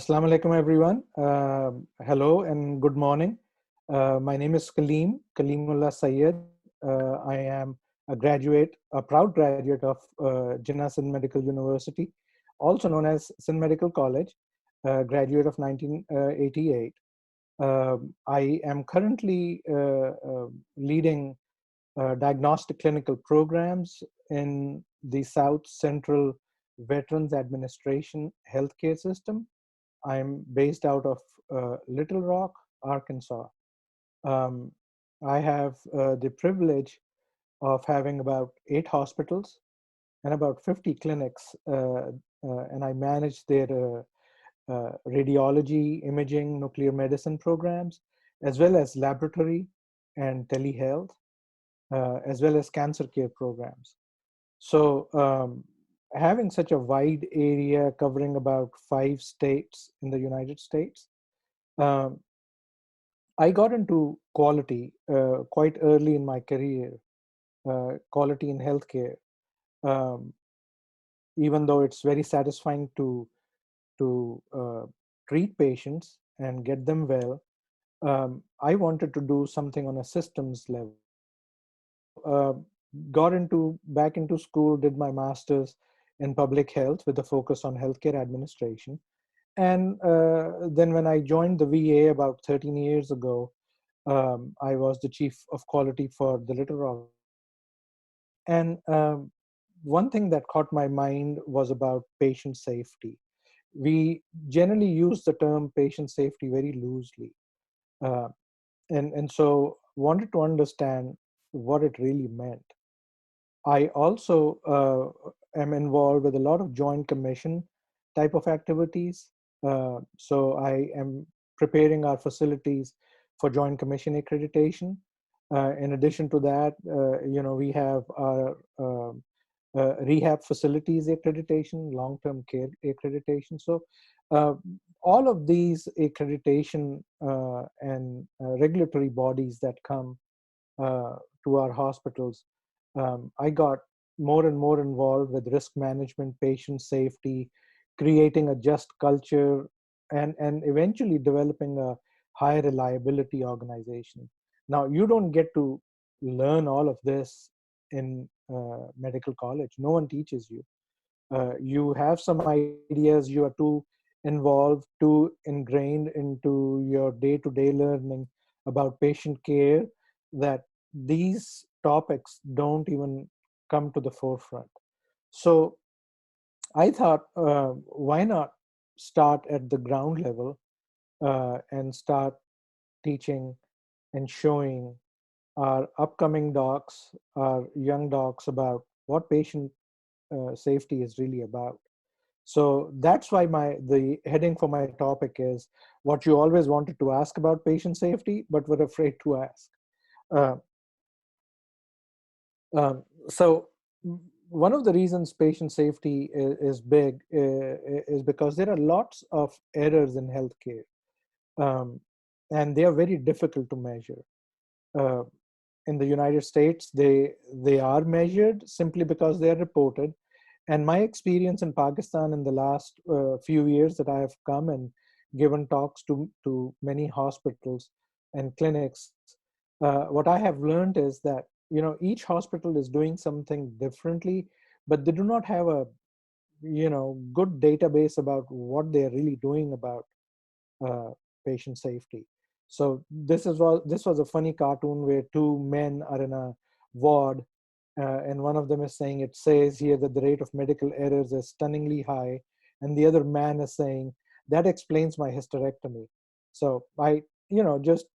Assalamu alaikum, everyone. Hello and good morning. My name is Kaleemullah Sayyed. I am a proud graduate of Jinnah Sindh Medical University, also known as Sindh Medical College, graduate of 1988. I am currently leading diagnostic clinical programs in the South Central Veterans Administration healthcare system. I'm based out of Little Rock, Arkansas. Um, I have the privilege of having about 8 hospitals and about 50 clinics, and I manage their radiology, imaging, nuclear medicine programs, as well as laboratory and telehealth, as well as cancer care programs. So having such a wide area covering about 5 states in the United States, um, I got into quality quite early in my career, quality in healthcare. Um, Even though it's very satisfying to treat patients and get them well, I wanted to do something on a systems level. So got into back into school, did my master's in public health with a focus on healthcare administration. And then when I joined the VA about 13 years ago, I was the chief of quality for the Little Rock. And one thing that caught my mind was about patient safety. We generally use the term patient safety very loosely. Uh, and so wanted to understand what it really meant. I also am involved with a lot of joint commission type of activities. So I am preparing our facilities for joint commission accreditation. In addition to that, we have our rehab facilities accreditation, long-term care accreditation. So all of these accreditation and regulatory bodies that come to our hospitals, I got more and more involved with risk management, patient safety, creating a just culture, and eventually developing a high reliability organization. Now, you don't get to learn all of this in medical college. No one teaches you. You have some ideas, you are too involved, too ingrained into your day-to-day learning about patient care that these topics don't even come to the forefront. So I thought, why not start at the ground level and start teaching and showing our upcoming docs, our young docs, about what patient safety is really about. So that's why the heading for my topic is what you always wanted to ask about patient safety, but were afraid to ask. Uh, so one of the reasons patient safety is big is because there are lots of errors in healthcare, um, and they are very difficult to measure. Uh, in the United States, they are measured simply because they are reported. And my experience in Pakistan in the last few years that I have come and given talks to many hospitals and clinics, what I have learned is that each hospital is doing something differently, but they do not have a good database about what they are really doing about uh, patient safety. So this was a funny cartoon where two men are in a ward, and one of them is saying, it says here that the rate of medical errors is stunningly high, and the other man is saying that explains my hysterectomy. So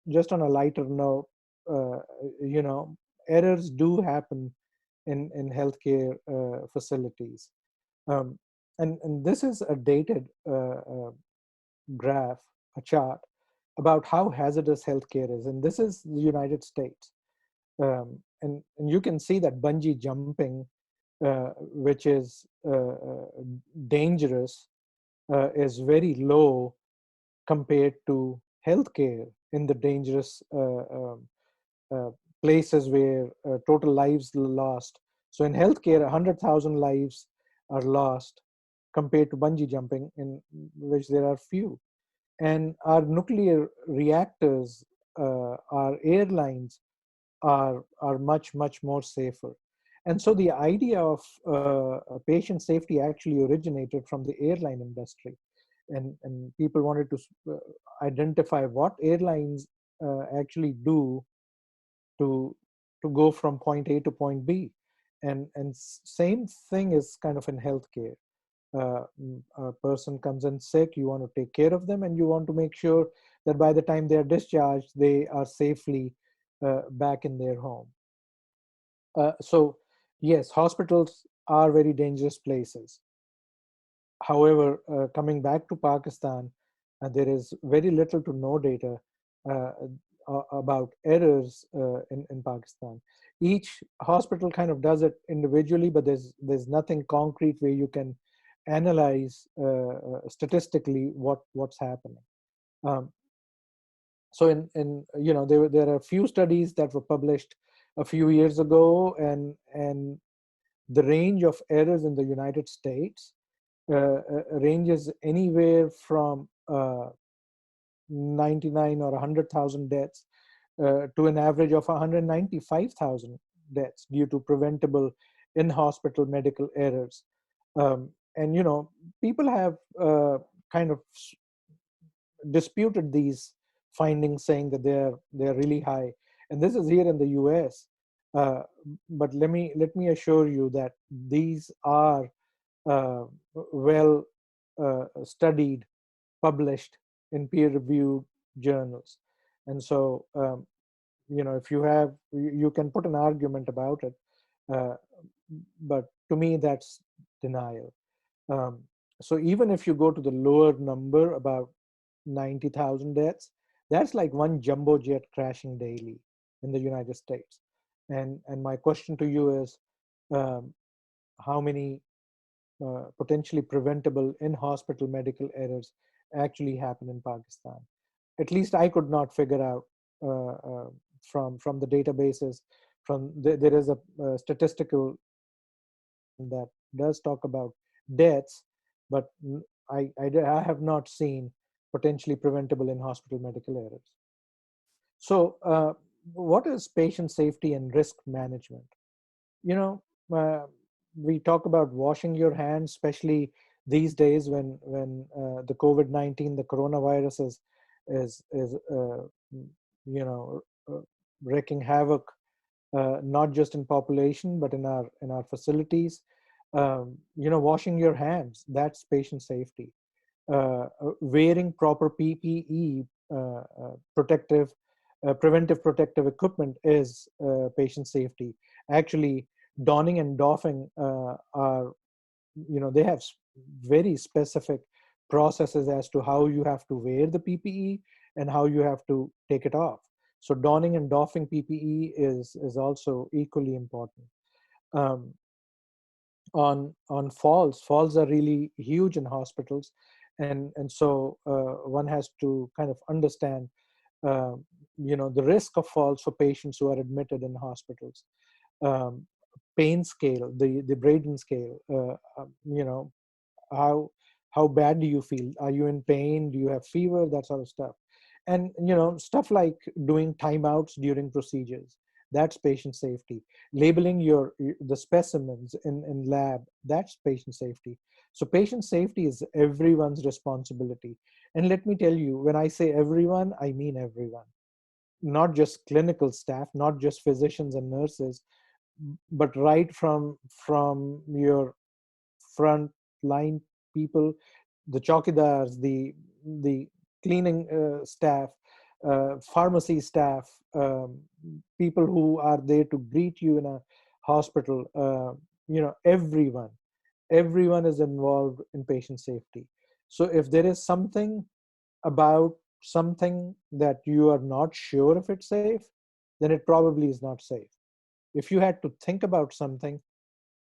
just on a lighter note, uh, you know, errors do happen in healthcare facilities, um, and this is a dated graph, a chart about how hazardous healthcare is, and this is the United States. And you can see that bungee jumping, which is dangerous, is very low compared to healthcare in the dangerous uh, places where total lives lost. So in healthcare, 100,000 lives are lost compared to bungee jumping, in which there are few. And our nuclear reactors, our airlines are much, much more safer. And so the idea of patient safety actually originated from the airline industry. And people wanted to identify what airlines actually do to go from point A to point B. And same thing is kind of in healthcare. A person comes in sick, you want to take care of them, and you want to make sure that by the time they are discharged, they are safely back in their home. So yes, hospitals are very dangerous places. However, coming back to Pakistan, there is very little to no data uh, about errors in Pakistan. Each hospital kind of does it individually, but there's nothing concrete where you can analyze statistically what's happening. Um, so in there are a few studies that were published a few years ago, and the range of errors in the United States ranges anywhere from 99 or 100,000 deaths to an average of 195,000 deaths due to preventable in-hospital medical errors. And people have kind of disputed these findings, saying that they're really high. And this is here in the US. Uh, but let me assure you that these are uh, well studied, published in peer-reviewed journals. And so, if you can put an argument about it, uh, but to me, that's denial. Um, so even if you go to the lower number, about 90,000 deaths, that's like one jumbo jet crashing daily in the United States. And my question to you is, um, how many potentially preventable in-hospital medical errors actually happen in Pakistan? At least I could not figure out from the databases. There is a statistical that does talk about deaths, but I have not seen potentially preventable in-hospital medical errors. So, what is patient safety and risk management? You know, we talk about washing your hands, especially these days when the COVID-19, the coronavirus is wreaking havoc, not just in population but in our facilities. Washing your hands, that's patient safety. Wearing proper PPE, preventive protective equipment, is patient safety. Actually, donning and doffing are, they have very specific processes as to how you have to wear the PPE and how you have to take it off. So donning and doffing PPE is also equally important. Um, on falls are really huge in hospitals, and so one has to kind of understand uh, the risk of falls for patients who are admitted in hospitals. um, Pain scale, the Braden scale, how how bad do you feel? Are you in pain? Do you have fever? That sort of stuff. And stuff like doing timeouts during procedures, that's patient safety. Labeling the specimens in lab, that's patient safety. So patient safety is everyone's responsibility. And let me tell you, when I say everyone, I mean everyone. Not just clinical staff, not just physicians and nurses, but right from your front line people, the chowkidars, the cleaning staff, pharmacy staff, people who are there to greet you in a hospital. Everyone is involved in patient safety. So if there is something about something that you are not sure if it's safe, then it probably is not safe. If you had to think about something,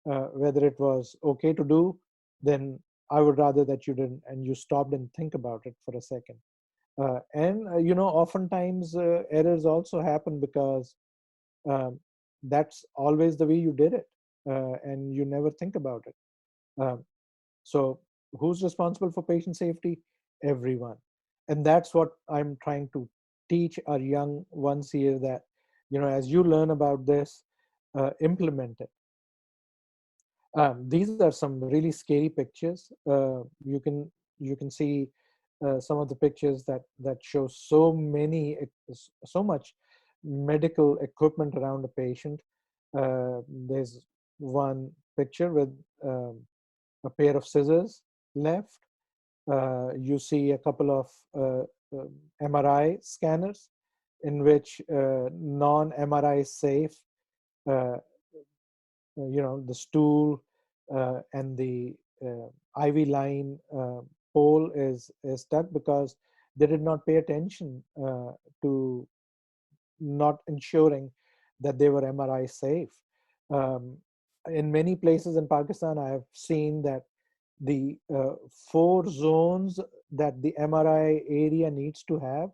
whether it was okay to do, then I would rather that you didn't and you stopped and think about it for a second. Oftentimes errors also happen because um, that's always the way you did it, and you never think about it. Um, so who's responsible for patient safety? Everyone. And that's what I'm trying to teach our young ones here, that, as you learn about this, implement it. These are some really scary pictures. You can see some of the pictures that show so much medical equipment around a patient. There's one picture with a pair of scissors left. You see a couple of MRI scanners in which non-MRI safe, uh, the stool and the IV line pole is stuck because they did not pay attention to not ensuring that they were MRI safe. Um, in many places in Pakistan, I have seen that the 4 zones that the MRI area needs to have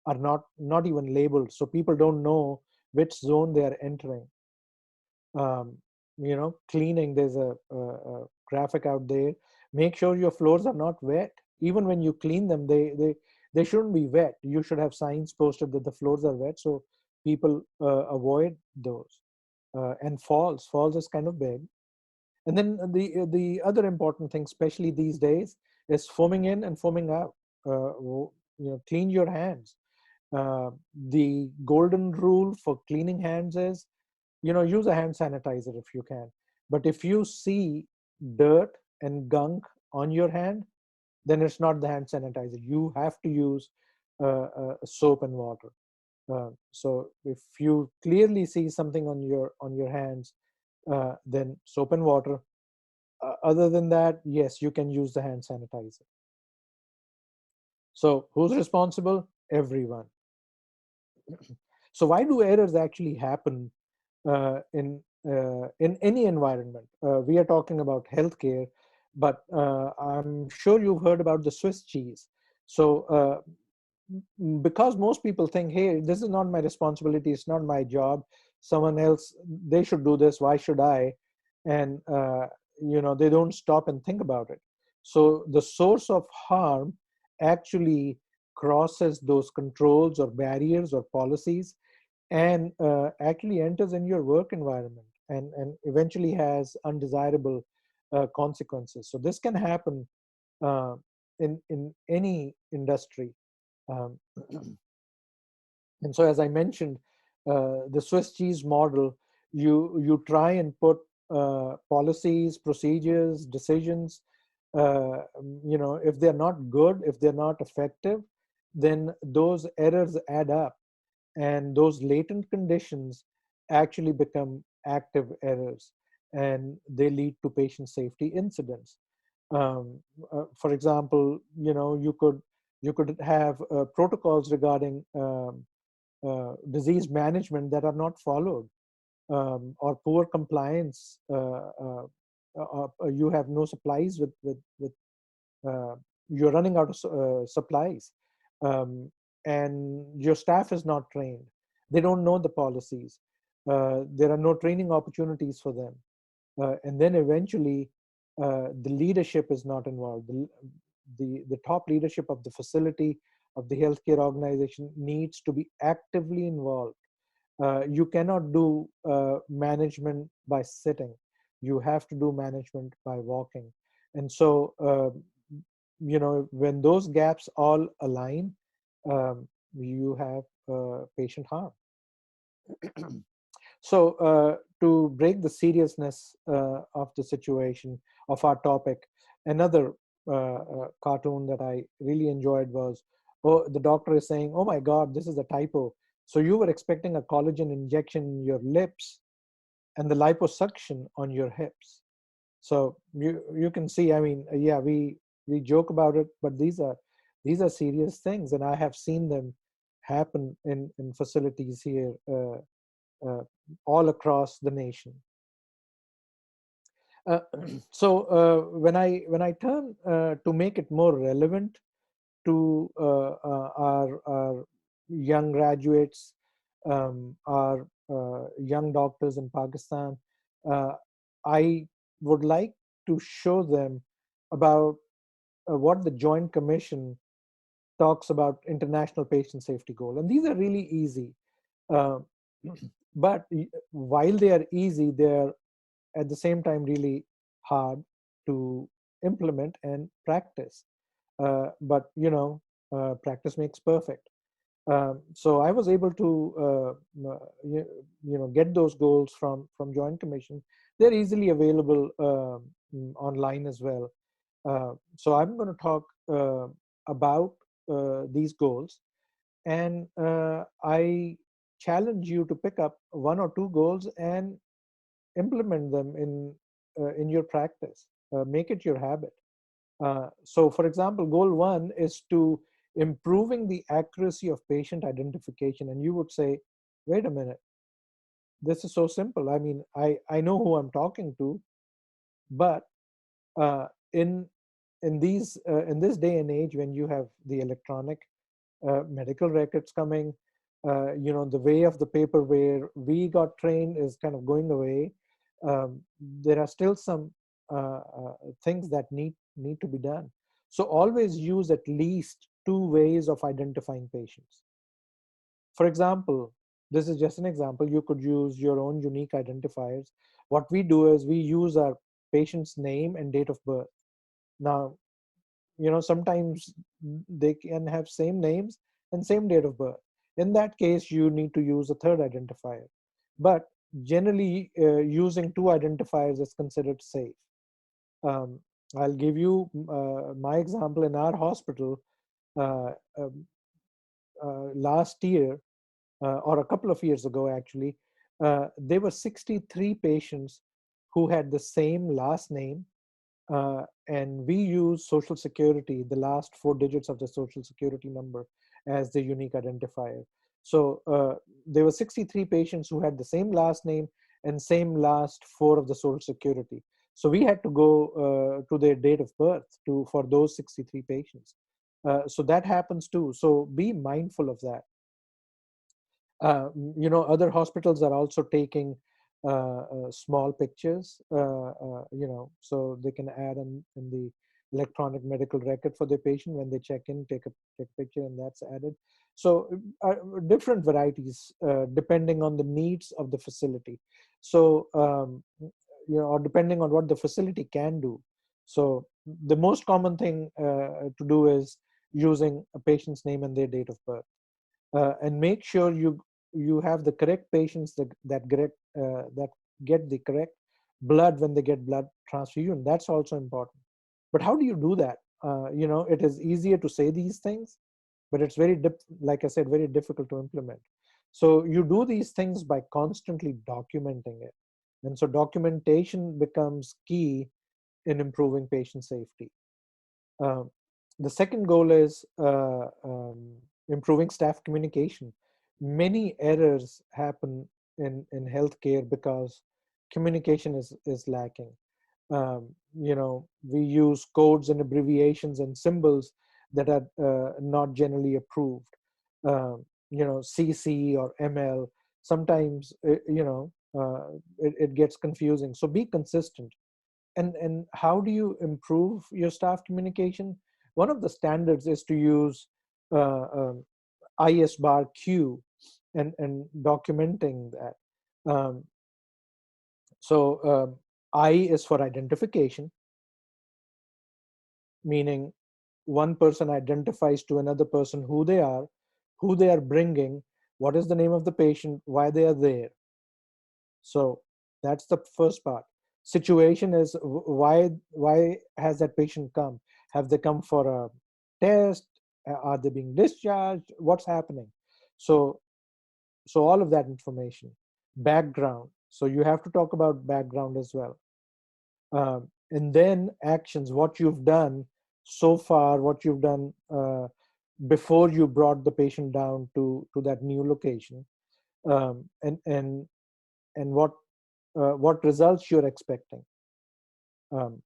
are not even labeled, so people don't know which zone they are entering. um, Cleaning, there's a graphic out there. Make sure your floors are not wet. Even when you clean them, they shouldn't be wet. You should have signs posted that the floors are wet, so people avoid those. And falls is kind of big. And then the other important thing, especially these days, is foaming in and foaming out. Clean your hands. The golden rule for cleaning hands is, use a hand sanitizer if you can. But if you see dirt and gunk on your hand, then it's not the hand sanitizer. You have to use soap and water. So if you clearly see something on your hands, then soap and water. Other than that, yes, you can use the hand sanitizer. So who's responsible? Everyone. So why do errors actually happen in any environment? We are talking about healthcare, but I'm sure you've heard about the Swiss cheese. So because most people think, hey, this is not my responsibility, it's not my job, someone else, they should do this, why should I? And they don't stop and think about it. So the source of harm actually crosses those controls or barriers or policies, and actually enters in your work environment, and eventually has undesirable consequences. So this can happen uh, in any industry. um, and so, as I mentioned, the Swiss cheese model, you try and put policies, procedures, decisions. If they're not good, if they're not effective, then those errors add up, and those latent conditions actually become active errors, and they lead to patient safety incidents. For example, you could have protocols regarding disease management that are not followed, or poor compliance. You have no supplies with you're running out of supplies, um, and your staff is not trained. They don't know the policies. There are no training opportunities for them. And then eventually, the leadership is not involved. The top leadership of the facility, of the healthcare organization, needs to be actively involved. You cannot do management by sitting. You have to do management by walking. And so, when those gaps all align, you have patient harm. So, to break the seriousness of the situation, of our topic, another cartoon that I really enjoyed was, oh, the doctor is saying, oh my God, this is a typo. So you were expecting a collagen injection in your lips and the liposuction on your hips. So you can see, I mean, yeah, we joke about it, but these are serious things, and I have seen them happen in facilities here, uh, all across the nation. Uh, so when I turn to make it more relevant to our young graduates, our young doctors in Pakistan, uh, I would like to show them about what the Joint Commission talks about international patient safety goal. And these are really easy. Uh, but while they are easy, they're at the same time really hard to implement and practice. But practice makes perfect. So I was able to get those goals from Joint Commission. They're easily available online as well. So I'm going to talk about these goals, and I challenge you to pick up one or two goals and implement them in your practice. Make it your habit. So, for example, goal one is to improving the accuracy of patient identification. And you would say, wait a minute, this is so simple. I mean, I know who I'm talking to, but uh, in in this day and age when you have the electronic medical records coming, the way of the paper where we got trained is kind of going away. There are still some things that need to be done. So always use at least two ways of identifying patients. For example, this is just an example. You could use your own unique identifiers. What we do is we use our patient's name and date of birth. Now, sometimes they can have same names and same date of birth. In that case, you need to use a third identifier. But generally, using two identifiers is considered safe. um, I'll give you my example. In our hospital, uh, um, last year, or a couple of years ago actually, there were 63 patients who had the same last name, and we use social security, the last four digits of the social security number, as the unique identifier. So there were 63 patients who had the same last name and same last four of the social security. So we had to go to their date of birth for those 63 patients. So that happens too. So be mindful of that. Other hospitals are also taking small pictures, so they can add in the electronic medical record for the patient when they check in, take a picture, and that's added. So different varieties depending on the needs of the facility. So or depending on what the facility can do. So the most common thing to do is using a patient's name and their date of birth. And make sure you have the correct patients that get the correct blood when they get blood transfusion. That's also important. But how do you do that? It is easier to say these things, but it's like I said, very difficult to implement. So you do these things by constantly documenting it, and so documentation becomes key in improving patient safety. um, the second goal is improving staff communication. Many errors happen in healthcare because communication is lacking. We use codes and abbreviations and symbols that are not generally approved. CC or ML. Sometimes, it gets confusing. So be consistent. And how do you improve your staff communication? One of the standards is to use uh, um, is bar q, and documenting that. Um, so um, i is for identification, meaning one person identifies to another person who they are bringing, what is the name of the patient, why they are there. So that's the first part. Situation is why has that patient come? Have they come for a test? Are they being discharged? What's happening? So all of that information. Background. So you have to talk about background as well. And then actions. What you've done so far. What you've done before you brought the patient down to that new location. And what results you're expecting. Um,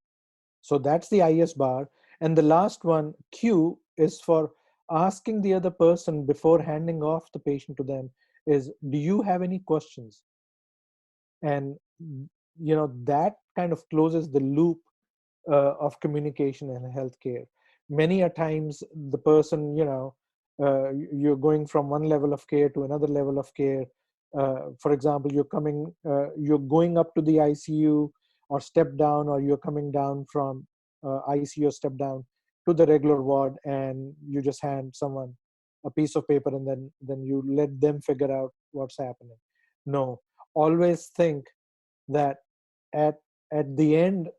so that's the IS bar. And the last one, Q, is for asking the other person before handing off the patient to them is, do you have any questions? And that kind of closes the loop of communication in healthcare. many a times the person, you're going from one level of care to another level of care. For example, you're going up to the ICU or step down, or you're coming down from ICU or step down to the regular ward, and you just hand someone a piece of paper, and then you let them figure out what's happening. No, always think that at at the end,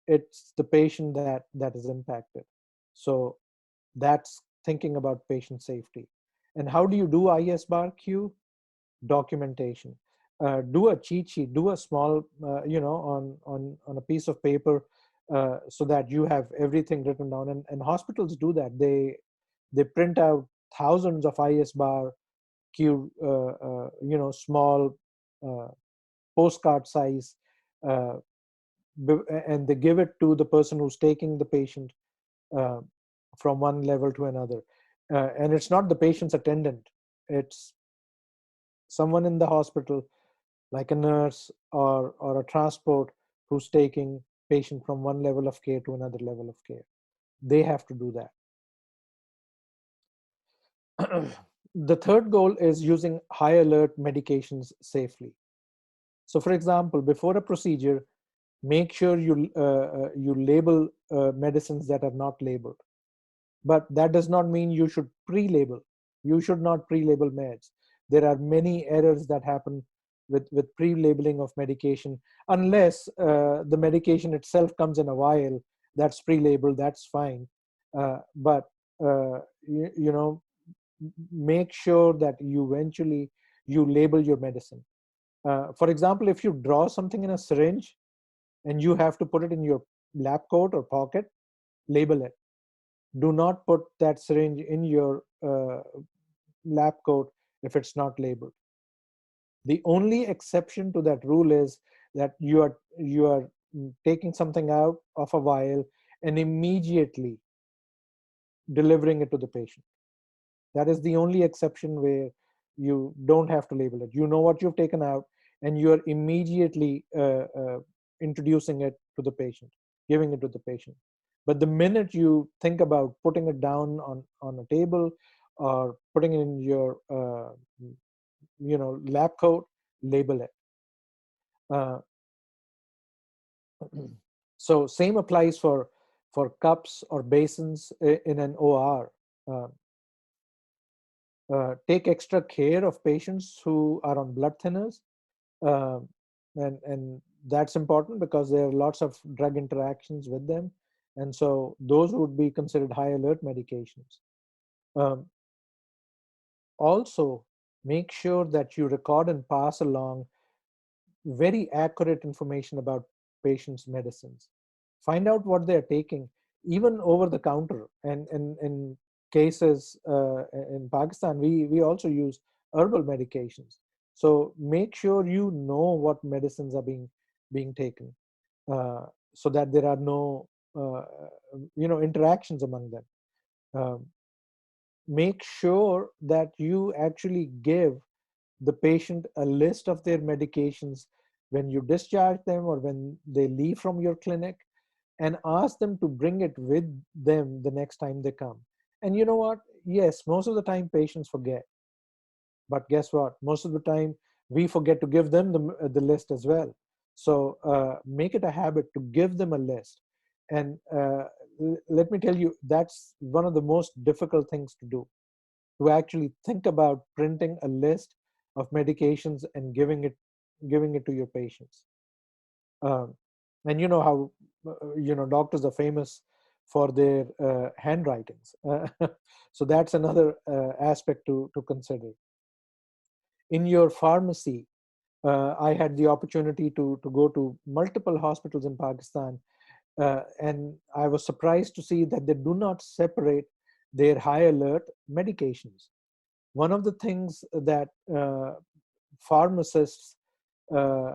it's the patient that is impacted. So that's thinking about patient safety. And how do you do IS-BAR-Q? Documentation. Do a cheat sheet, do a small, on a piece of paper, so that you have everything written down. And hospitals do that. They print out thousands of IS-BAR-Q, small uh, postcard size, uh, and they give it to the person who's taking the patient uh, from one level to another. And it's not the patient's attendant, it's someone in the hospital, like a nurse or a transport, who's taking patient from one level of care to another level of care. They have to do that. The third goal is using high alert medications safely. So for example, before a procedure, make sure you label medicines that are not labeled. But that does not mean you should pre-label. You should not pre-label meds. There are many errors that happen with pre-labeling of medication, unless the medication itself comes in a vial that's pre-labeled, that's fine. But you know, make sure that you label your medicine. For example, if you draw something in a syringe and you have to put it in your lab coat or pocket, label it. Do not put that syringe in your lab coat if it's not labeled. The only exception to that rule is that you are taking something out of a vial and immediately delivering it to the patient. That is the only exception where you don't have to label it. You know what you've taken out, and you are immediately introducing it to the patient, giving it to the patient. But the minute you think about putting it down on a table or putting it in your lab coat, label it. Uh, so same applies for cups or basins in an OR. Uh, take extra care of patients who are on blood thinners, uh, and that's important because there are lots of drug interactions with them, and so those would be considered high alert medications. Um, Also, make sure that you record and pass along very accurate information about patients' medicines. Find out what they're taking, even over the counter. And in cases in Pakistan, we also use herbal medications. So make sure you know what medicines are being taken, so that there are no interactions among them. Um, Make sure that you actually give the patient a list of their medications when you discharge them or when they leave from your clinic, and ask them to bring it with them the next time they come. And you know what? Yes, most of the time patients forget. But guess what? Most of the time we forget to give them the list as well. So make it a habit to give them a list. And let me tell you, that's one of the most difficult things to do, to actually think about printing a list of medications and giving it to your patients. Um, and you know how doctors are famous for their handwritings. So that's another aspect to consider. In your pharmacy, I had the opportunity to go to multiple hospitals in Pakistan, and I was surprised to see that they do not separate their high alert medications. One of the things that pharmacists uh,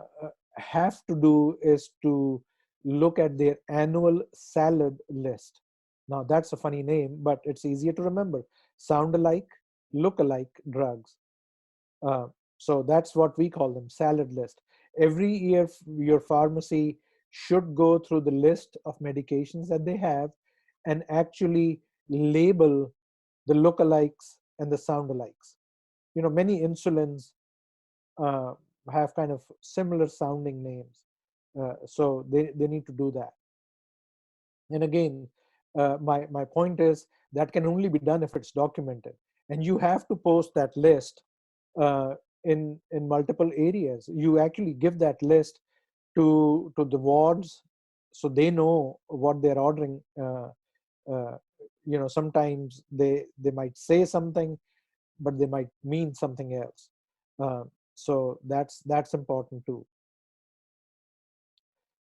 have to do is to look at their annual salad list. Now, that's a funny name, but it's easier to remember. Sound alike, look alike drugs. Uh, so that's what we call them, salad list. Every year, your pharmacy should go through the list of medications that they have and actually label the lookalikes and the soundalikes. Many insulins uh, have kind of similar sounding names. So they need to do that. And again, my point is that can only be done if it's documented. And you have to post that list uh, in multiple areas. You actually give that list to the wards so they know what they're ordering. Uh, Sometimes they might say something, but they might mean something else. Uh, so that's important too.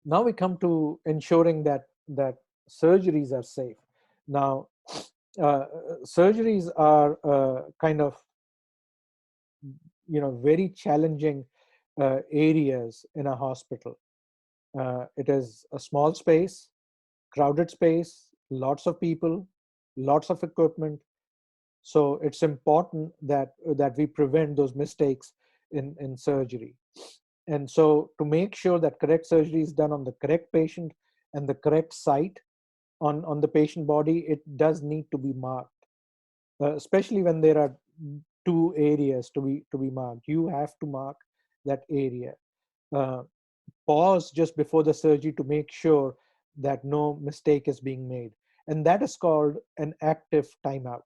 Now we come to ensuring that surgeries are safe. Now, surgeries are kind of very challenging areas in a hospital. It is a small space, crowded space, lots of people, lots of equipment. So it's important that we prevent those mistakes in surgery. And so to make sure that correct surgery is done on the correct patient and the correct site on the patient body, it does need to be marked, especially when there are two areas to be marked. You have to mark that area. Uh, Pause just before the surgery to make sure that no mistake is being made, and that is called an active timeout,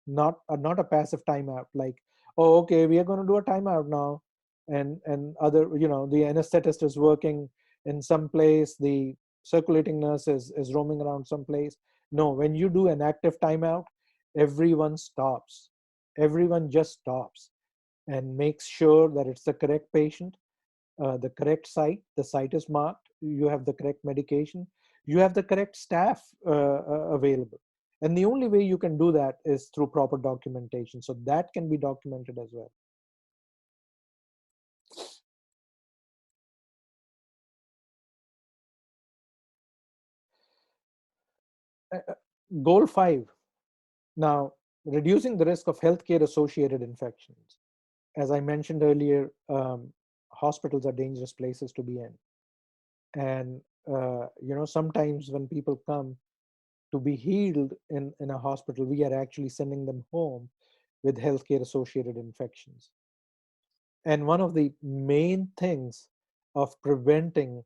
not a passive timeout. Like, oh, okay, we are going to do a timeout now, and other, the anesthetist is working in some place, the circulating nurse is roaming around some place. No, when you do an active timeout, everyone stops. Everyone just stops and makes sure that it's the correct patient, the correct site, the site is marked, you have the correct medication, you have the correct staff available. And the only way you can do that is through proper documentation. So that can be documented as well. Goal 5. Now, reducing the risk of healthcare associated infections. As I mentioned earlier, hospitals are dangerous places to be in. And, sometimes when people come to be healed in a hospital, we are actually sending them home with healthcare associated infections. And one of the main things of preventing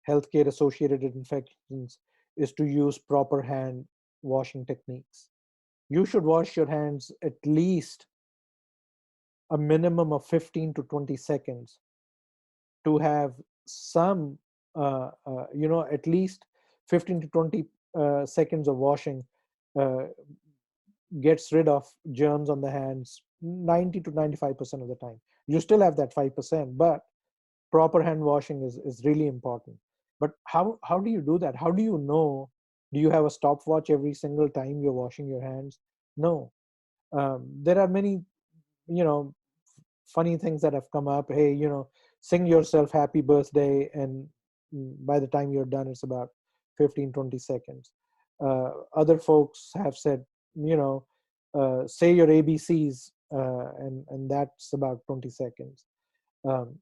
healthcare associated infections is to use proper hand washing techniques. You should wash your hands at least a minimum of 15 to 20 seconds to have some, at least 15 to 20 seconds of washing uh, gets rid of germs on the hands 90 to 95% of the time. You still have that 5%, but proper hand washing is really important. But how do you do that? How do you know? Do you have a stopwatch every single time you're washing your hands? No. There are many, you know, funny things that have come up. Hey, sing yourself happy birthday, and by the time you're done, it's about 15, 20 seconds. Other folks have said, say your ABCs, and that's about 20 seconds. Um,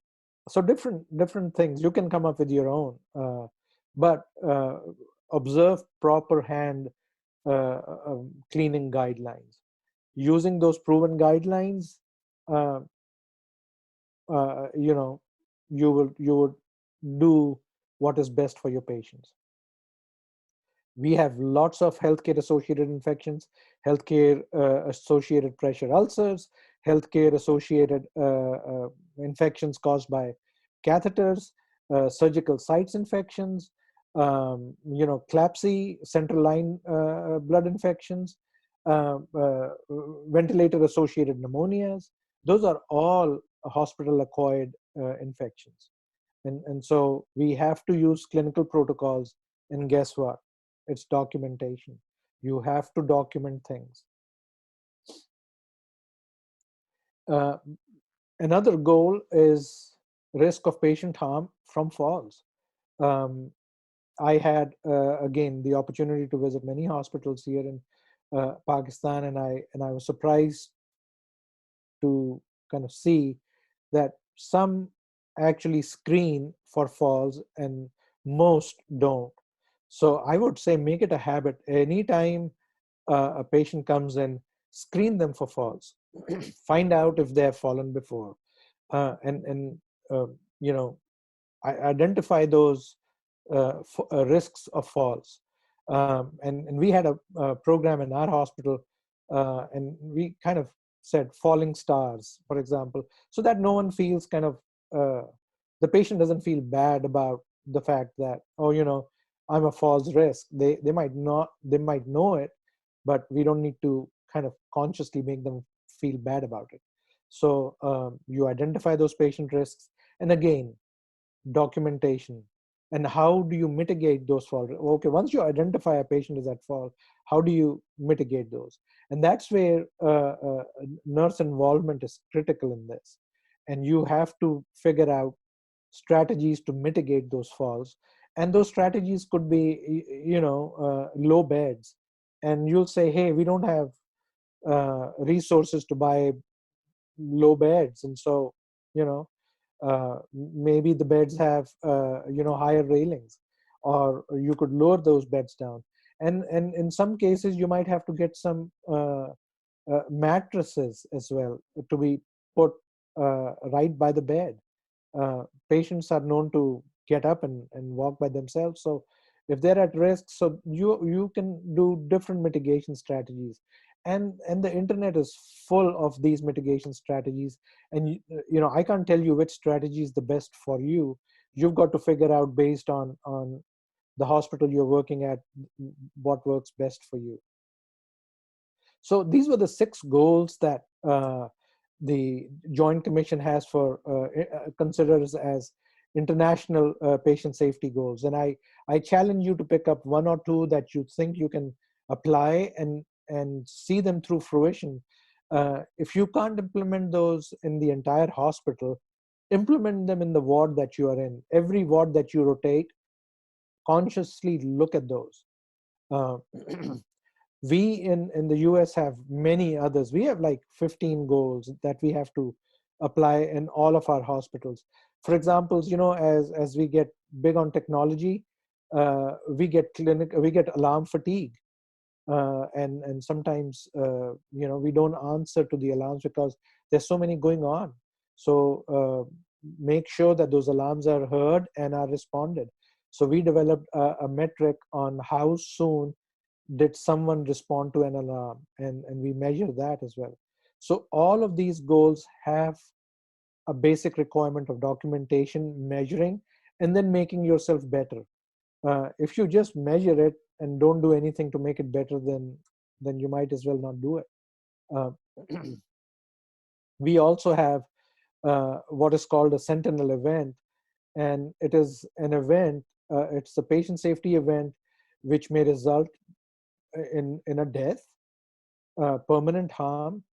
so different things you can come up with your own, but observe proper hand cleaning guidelines. Using those proven guidelines, uh, you know, you would do what is best for your patients. We have lots of healthcare associated infections, healthcare associated pressure ulcers, healthcare associated infections caused by catheters, surgical sites infections, CLAPSI, central line blood infections, ventilator associated pneumonias. Those are all hospital acquired infections. And so we have to use clinical protocols. And guess what? It's documentation. You have to document things. Uh, Another goal is risk of patient harm from falls. Um, I had again the opportunity to visit many hospitals here in Pakistan, and I was surprised to kind of see that some actually screen for falls and most don't. So I would say make it a habit. Anytime a patient comes in, screen them for falls, find out if they have fallen before, and uh, you know, identify those risks of falls. And we had a program in our hospital, and we kind of said falling stars, for example, so that no one feels kind of, the patient doesn't feel bad about the fact that, oh, I'm a falls risk. They might not, they might know it, but we don't need to kind of consciously make them feel bad about it. So you identify those patient risks, and again, documentation. And how do you mitigate those falls? Okay, once you identify a patient is at fault, how do you mitigate those? And that's where nurse involvement is critical in this. And you have to figure out strategies to mitigate those falls. And those strategies could be, low beds. And you'll say, hey, we don't have resources to buy low beds, and so, you know maybe the beds have higher railings, or you could lower those beds down. And in some cases you might have to get some mattresses as well to be put right by the bed. Patients are known to get up and walk by themselves, so if they're at risk, so you can do different mitigation strategies. And the internet is full of these mitigation strategies. And I can't tell you which strategy is the best for you. You've got to figure out, based on the hospital you're working at, what works best for you. So these were the 6 goals that the Joint Commission has for considers as international patient safety goals. And I challenge you to pick up 1 or 2 that you think you can apply and see them through fruition. If you can't implement those in the entire hospital, implement them in the ward that you are in. Every ward that you rotate, consciously look at those. Uh, we in the US have many others. We have like 15 goals that we have to apply in all of our hospitals. For example, as we get big on technology, we get alarm fatigue. And sometimes we don't answer to the alarms because there's so many going on. So make sure that those alarms are heard and are responded. So we developed a metric on how soon did someone respond to an alarm, and we measure that as well. So all of these goals have a basic requirement of documentation, measuring, and then making yourself better. If you just measure it and don't do anything to make it better, then you might as well not do it. Uh, we also have what is called a Sentinel event, and it is an event. It's a patient safety event which may result in a death, permanent harm,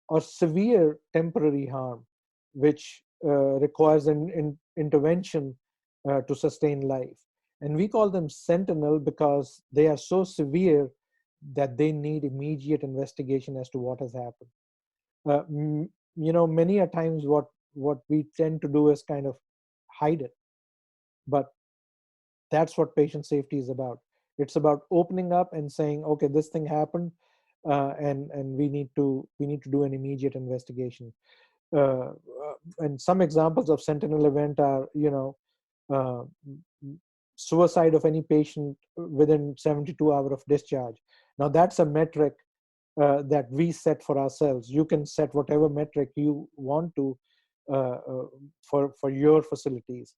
or severe temporary harm, which requires an intervention to sustain life. And we call them sentinel because they are so severe that they need immediate investigation as to what has happened. Many a times what we tend to do is kind of hide it, but that's what patient safety is about. It's about opening up and saying, okay, this thing happened, and we need to do an immediate investigation. And some examples of sentinel event are, uh, suicide of any patient within 72 hours of discharge. Now that's a metric that we set for ourselves. You can set whatever metric you want to for your facilities.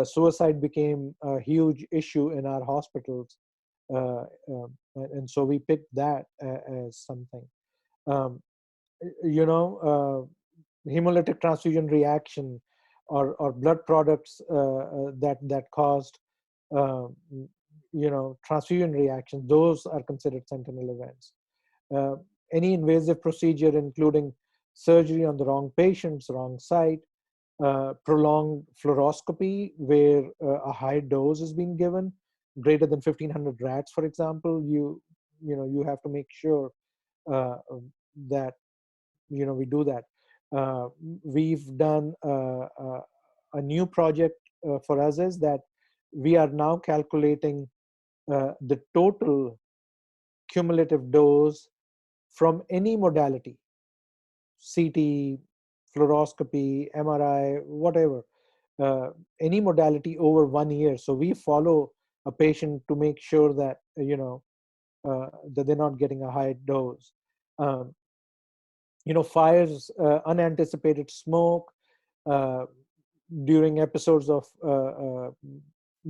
Suicide became a huge issue in our hospitals, and so we picked that as something. Um, Hemolytic transfusion reaction, or blood products that caused uh, transfusion reaction. Those are considered sentinel events. Uh, any invasive procedure, including surgery on the wrong patients, wrong site, prolonged fluoroscopy where a high dose is being given, greater than 1,500 rats, for example. You have to make sure uh, that we do that. We've done a new project for us is that we are now calculating the total cumulative dose from any modality, CT, fluoroscopy, MRI, whatever, any modality over 1 year. So we follow a patient to make sure that, that they're not getting a high dose. Um, Fires, unanticipated smoke, uh, during episodes of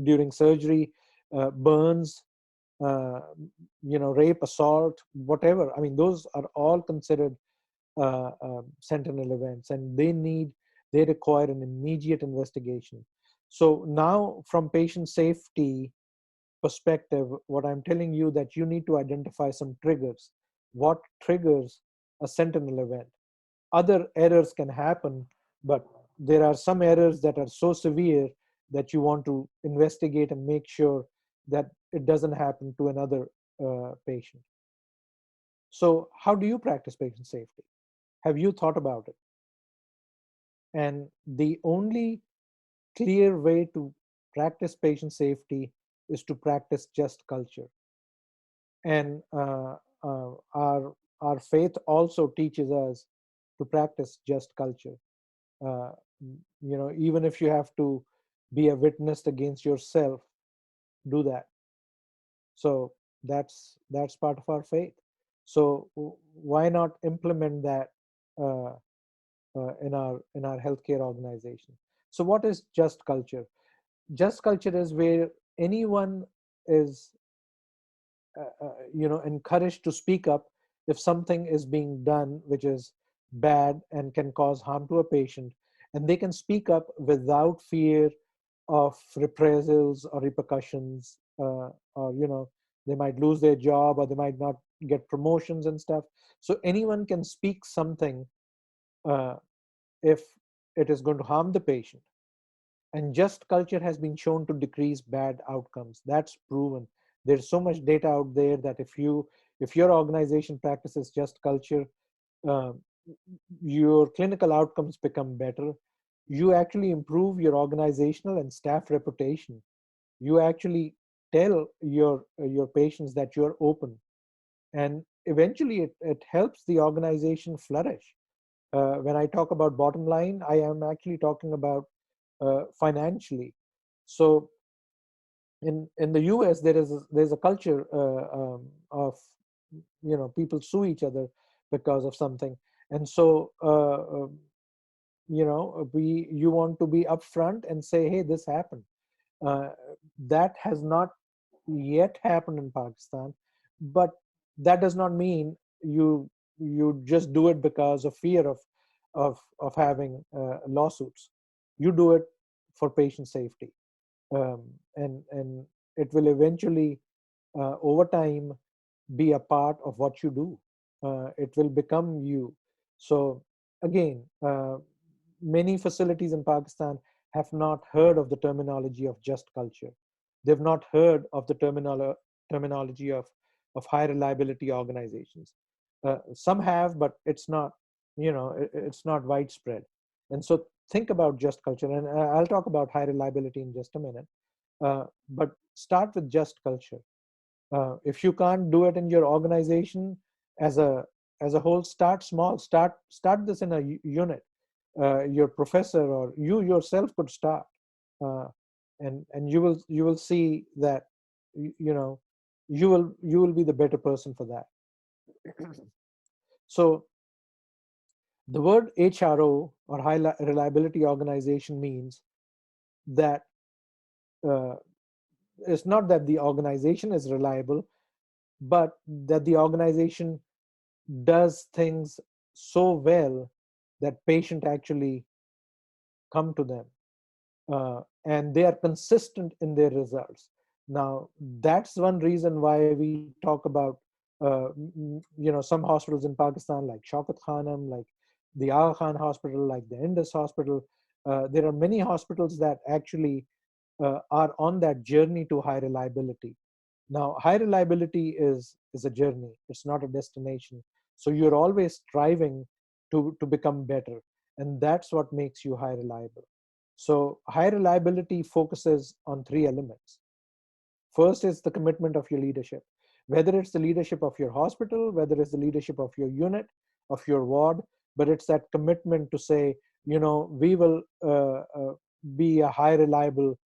during surgery, burns, uh, rape, assault, whatever. I mean, those are all considered sentinel events, and they require an immediate investigation. So now, from patient safety perspective, what I'm telling you, that you need to identify some triggers. What triggers a sentinel event? Other errors can happen, but there are some errors that are so severe that you want to investigate and make sure that it doesn't happen to another patient. So how do you practice patient safety? Have you thought about it? And the only clear way to practice patient safety is to practice just culture. And our faith also teaches us to practice just culture. uh, Even if you have to be a witness against yourself, do that. So that's part of our faith. So why not implement that uh, in our healthcare organization? So what is just culture? Just culture is where anyone is encouraged to speak up if something is being done which is bad and can cause harm to a patient, and they can speak up without fear of reprisals or repercussions, or they might lose their job, or they might not get promotions and stuff. So anyone can speak something uh, if it is going to harm the patient. And just culture has been shown to decrease bad outcomes. That's proven. There's so much data out there that if your organization practices just culture, uh, your clinical outcomes become better. You actually improve your organizational and staff reputation. You actually tell your patients that you're open, and eventually it helps the organization flourish. When I talk about bottom line, I am actually talking about financially. So in the US, there's a culture of people sue each other because of something, and so you want to be upfront and say, hey, this happened. Uh, that has not yet happened in Pakistan, but that does not mean you just do it because of fear of having lawsuits. You do it for patient safety, and it will eventually, over time, be a part of what you do. It will become you. So again, many facilities in Pakistan have not heard of the terminology of just culture. They've not heard of the terminology of high reliability organizations. Some have, but it's not, it's not widespread. And so think about just culture, and I'll talk about high reliability in just a minute. But start with just culture. If you can't do it in your organization as a whole, start small. Start this in a unit. Your professor or you yourself could start, uh, and you will see that you will be the better person for that. So the word HRO, or high reliability organization, means that uh, it's not that the organization is reliable, but that the organization does things so well that patient actually come to them, and they are consistent in their results. Now, that's one reason why we talk about some hospitals in Pakistan, like Shaukat Khanam, like the Aga Khan Hospital, like the Indus Hospital. There are many hospitals that actually are on that journey to high reliability. Now, high reliability is a journey. It's not a destination. So you're always striving to become better, and that's what makes you high reliable. So high reliability focuses on three elements. First is the commitment of your leadership. whether it's the leadership of your hospital, whether it's the leadership of your unit, of your ward, but it's that commitment to say, we will be a high reliable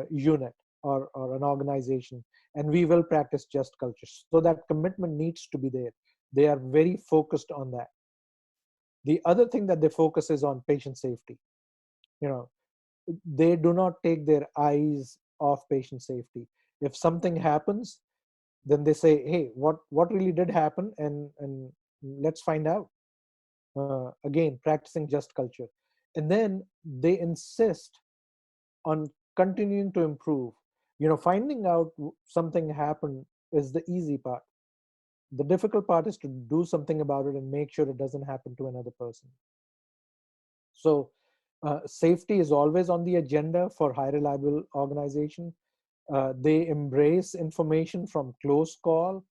unit or an organization, and we will practice just culture. So that commitment needs to be there. They are very focused on that. The other thing that they focus is on patient safety. You know, they do not take their eyes off patient safety. If something happens, then they say, hey, what really did happen, and let's find out. Again, practicing just culture. And then they insist on continuing to improve. Finding out something happened is the easy part. The difficult part is to do something about it and make sure it doesn't happen to another person. So safety is always on the agenda for high reliable organization. They embrace information from close call,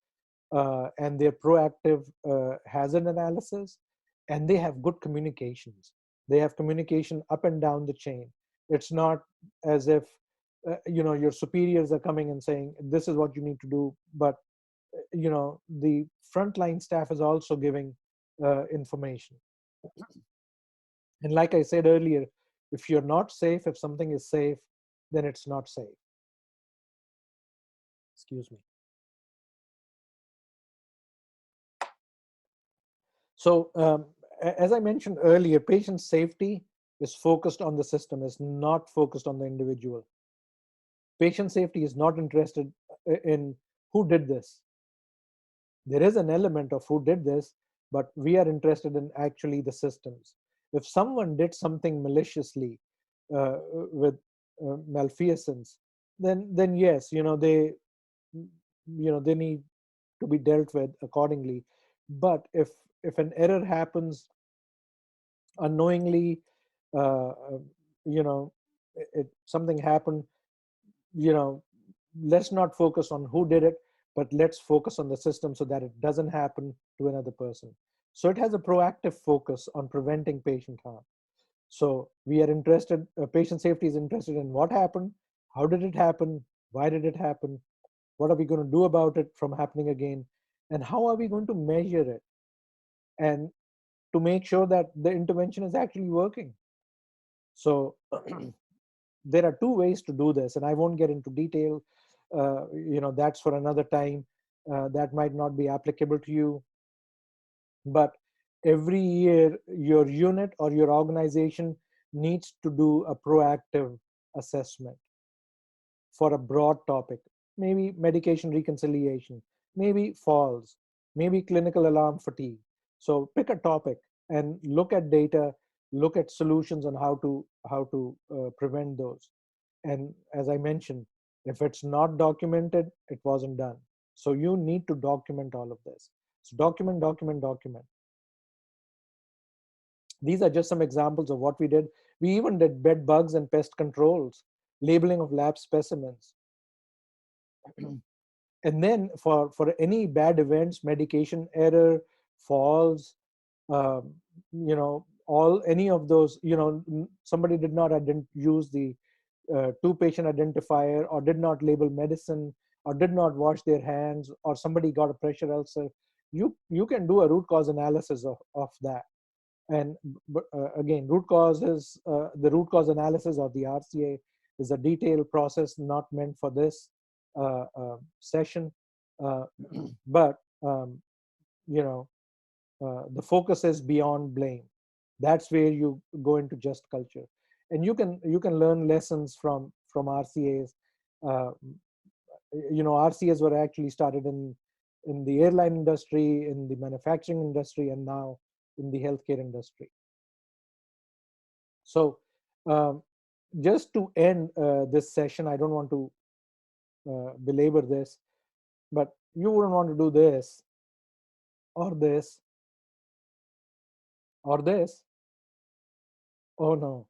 and they're proactive hazard analysis, and they have good communications. They have communication up and down the chain. It's not as if your superiors are coming and saying this is what you need to do, but the frontline staff is also giving information. And like I said earlier, if you're not safe, if something is safe, then it's not safe. Excuse me. So as I mentioned earlier, patient safety is focused on the system, is not focused on the individual. Patient safety is not interested in who did this. There is an element of who did this, but we are interested in actually the systems. If someone did something maliciously with malfeasance, then yes, they need to be dealt with accordingly. But if an error happens unknowingly, uh, uh, you know something happened, you know let's not focus on who did it, but let's focus on the system so that it doesn't happen to another person. So it has a proactive focus on preventing patient harm. So we are interested, patient safety is interested in what happened, how did it happen, why did it happen, what are we going to do about it from happening again, and how are we going to measure it, and to make sure that the intervention is actually working. So there are two ways to do this, and I won't get into detail. That's for another time. That might not be applicable to you. But every year, your unit or your organization needs to do a proactive assessment for a broad topic, maybe medication reconciliation, maybe falls, maybe clinical alarm fatigue. So pick a topic and look at data, look at solutions on how to prevent those. And as I mentioned, if it's not documented, it wasn't done. So you need to document all of this. So document, document, document. These are just some examples of what we did. We even did bed bugs and pest controls, labeling of lab specimens. And then for any bad events, medication error, falls, um, all any of those, somebody did not use the two patient identifier, or did not label medicine, or did not wash their hands, or somebody got a pressure ulcer, you can do a root cause analysis of that. And again, the root cause analysis, or the RCA, is a detailed process not meant for this session. Uh, but you know, the focus is beyond blame. That's where you go into just culture, and you can learn lessons from RCAs. Uh, RCAs were actually started in the airline industry, in the manufacturing industry, and now in the healthcare industry. So um, just to end this session, I don't want to belabor this, but you wouldn't want to do this or this or this. Oh no.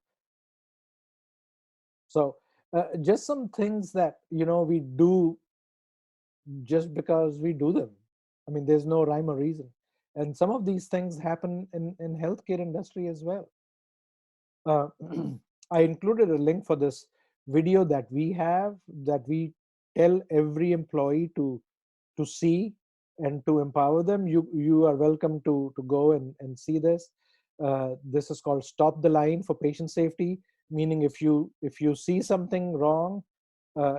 So just some things that we do just because we do them. I mean, there's no rhyme or reason. And some of these things happen in healthcare industry as well. Uh, I included a link for this video that we have, that we tell every employee to to see and to empower them, you are welcome to go and see this. This is called Stop the Line for Patient Safety, meaning if you see something wrong,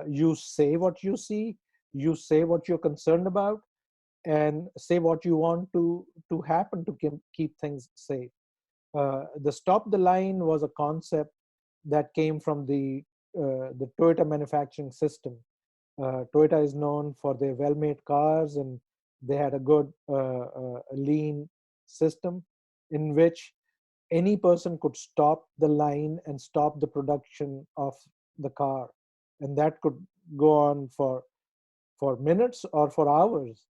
you say what you see, you say what you're concerned about, and say what you want to happen to keep things safe. The Stop the Line was a concept that came from the Toyota manufacturing system. Toyota is known for their well-made cars, and they had a good lean system in which any person could stop the line and stop the production of the car, and that could go on for minutes or for hours.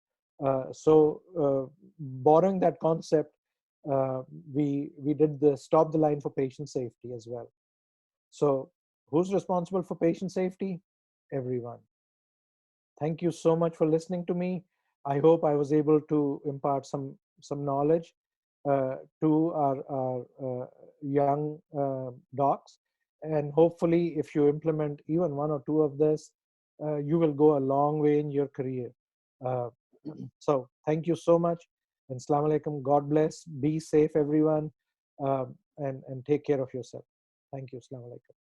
Borrowing that concept, we did the Stop the Line for Patient Safety as well. So who's responsible for patient safety? Everyone. Thank you so much for listening to me. I hope I was able to impart some knowledge to our young docs, and hopefully, if you implement even one or two of this, you will go a long way in your career. Uh, so, thank you so much, and Assalamu alaikum. God bless. Be safe, everyone, and take care of yourself. Thank you. Assalamu alaikum.